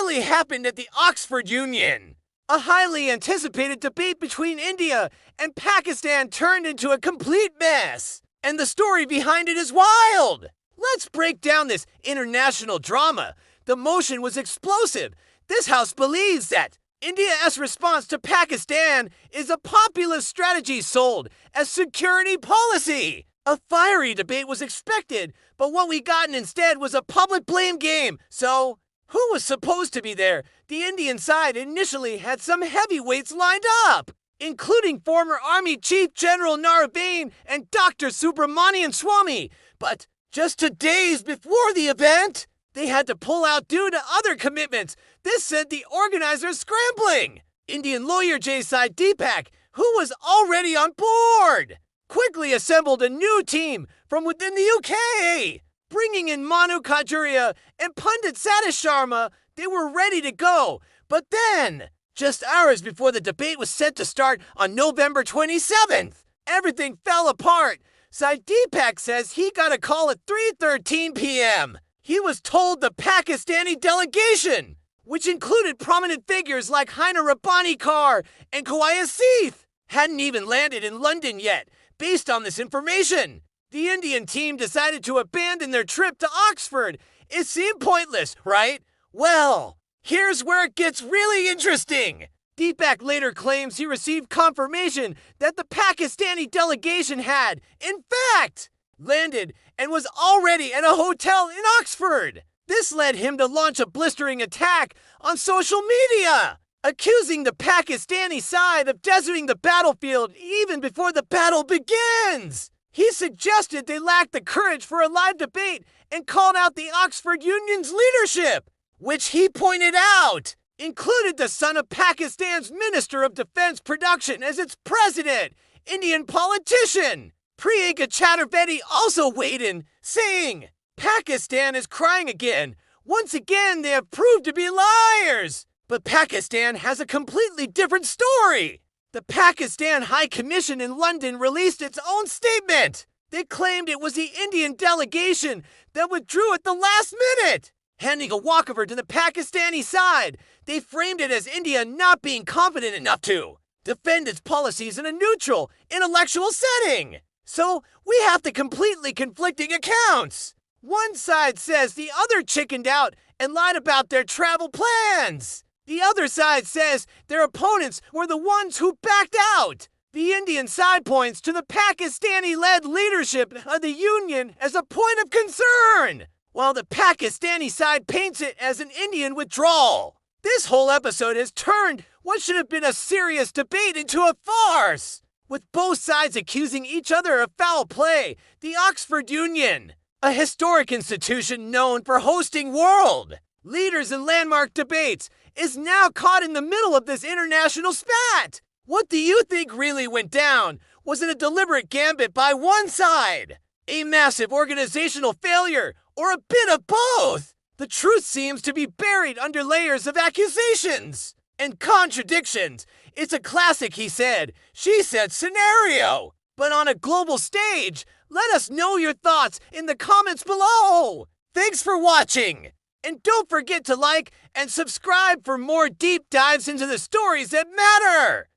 really happened at the Oxford Union. A highly anticipated debate between India and Pakistan turned into a complete mess, and the story behind it is wild. Let's break down this international drama. The motion was explosive. This house believes that India's response to Pakistan is a populist strategy sold as security policy. A fiery debate was expected, but what we got instead was a public blame game. So, who was supposed to be there? The Indian side initially had some heavyweights lined up, including former Army Chief General Narabane and Dr. Subramanian Swamy. But just 2 days before the event, they had to pull out due to other commitments. This sent the organizers scrambling. Indian lawyer Jai Sai Deepak, who was already on board, quickly assembled a new team from within the UK. Bringing in Manu Kajuria and Pundit Satish Sharma, they were ready to go. But then, just hours before the debate was set to start on November 27th, everything fell apart. Sai Deepak says he got a call at 3:13 p.m. He was told the Pakistani delegation, which included prominent figures like Haina Rabbani Kar and Kauai Asif, hadn't even landed in London yet. Based on this information, the Indian team decided to abandon their trip to Oxford. It seemed pointless, right? Well, here's where it gets really interesting. Deepak later claims he received confirmation that the Pakistani delegation had, in fact, landed and was already at a hotel in Oxford. This led him to launch a blistering attack on social media, accusing the Pakistani side of deserting the battlefield even before the battle begins. He suggested they lacked the courage for a live debate and called out the Oxford Union's leadership, which he pointed out included the son of Pakistan's Minister of Defense Production as its president, Indian politician. Priyanka Chaturvedi also weighed in, saying, Pakistan is crying again. Once again, they have proved to be liars. But Pakistan has a completely different story. The Pakistan High Commission in London released its own statement. They claimed it was the Indian delegation that withdrew at the last minute, handing a walkover to the Pakistani side. They framed it as India not being confident enough to defend its policies in a neutral, intellectual setting. So we have the completely conflicting accounts. One side says the other chickened out and lied about their travel plans. The other side says their opponents were the ones who backed out. The Indian side points to the Pakistani-led leadership of the Union as a point of concern, while the Pakistani side paints it as an Indian withdrawal. This whole episode has turned what should have been a serious debate into a farce, with both sides accusing each other of foul play. The Oxford Union, a historic institution known for hosting world leaders in landmark debates, is now caught in the middle of this international spat. What do you think really went down? Was it a deliberate gambit by one side, a massive organizational failure, or a bit of both? The truth seems to be buried under layers of accusations and contradictions. It's a classic he said, she said scenario. But on a global stage, let us know your thoughts in the comments below. Thanks for watching. And don't forget to like and subscribe for more deep dives into the stories that matter.